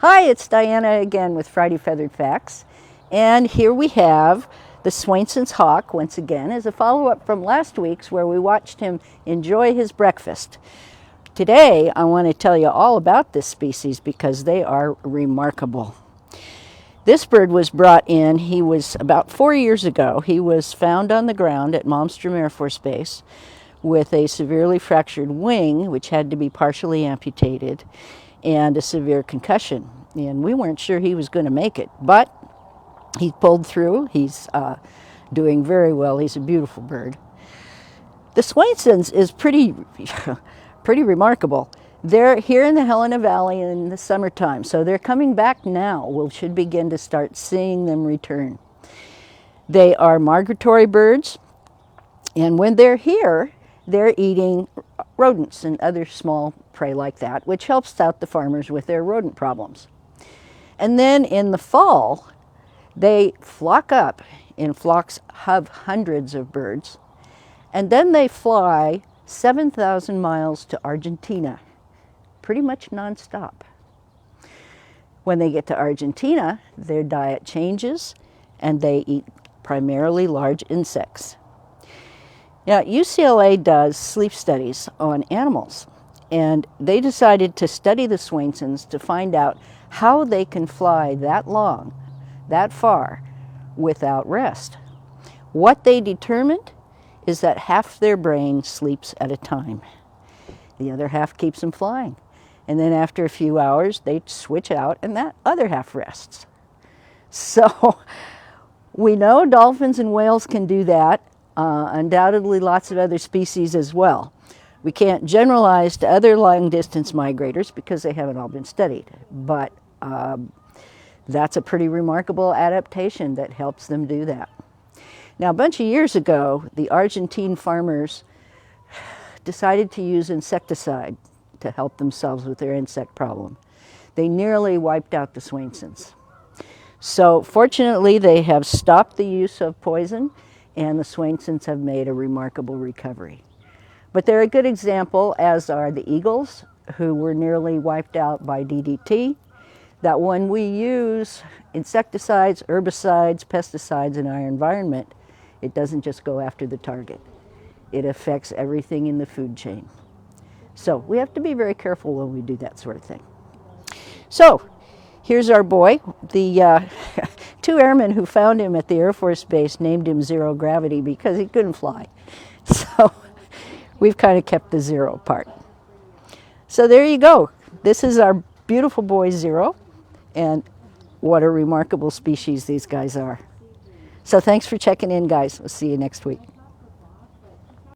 Hi, it's Diana again with Friday Feathered Facts. And here we have the Swainson's hawk once again as a follow-up from last week's where we watched him enjoy his breakfast. Today, I want to tell you all about this species because they are remarkable. This bird was brought in, he was about 4 years ago. He was found on the ground at Malmstrom Air Force Base with a severely fractured wing, which had to be partially amputated, and a severe concussion. And we weren't sure he was going to make it, but he pulled through. He's doing very well. He's a beautiful bird. The Swainsons is pretty remarkable. They're here in the Helena Valley in the summertime, so they're coming back now. We should begin to start seeing them return. They are migratory birds, and when they're here, they're eating rodents and other small prey like that, which helps out the farmers with their rodent problems. And then in the fall, they flock up in flocks of hundreds of birds, and then they fly 7,000 miles to Argentina, pretty much nonstop. When they get to Argentina, their diet changes, and they eat primarily large insects. Now, UCLA does sleep studies on animals, and they decided to study the Swainsons to find out how they can fly that long, that far, without rest. What they determined is that half their brain sleeps at a time. The other half keeps them flying. And then after a few hours, they switch out, and that other half rests. So we know dolphins and whales can do that. Undoubtedly lots of other species as well. We can't generalize to other long-distance migrators because they haven't all been studied, but that's a pretty remarkable adaptation that helps them do that. Now, a bunch of years ago, the Argentine farmers decided to use insecticide to help themselves with their insect problem. They nearly wiped out the Swainsons. So fortunately, they have stopped the use of poison, and the Swainsons have made a remarkable recovery. But they're a good example, as are the eagles, who were nearly wiped out by DDT, that when we use insecticides, herbicides, pesticides in our environment, it doesn't just go after the target. It affects everything in the food chain. So we have to be very careful when we do that sort of thing. So here's our boy. The two airmen who found him at the Air Force Base named him Zero Gravity because he couldn't fly. So we've kind of kept the Zero part. So there you go. This is our beautiful boy Zero, and what a remarkable species these guys are. So thanks for checking in, guys. We'll see you next week.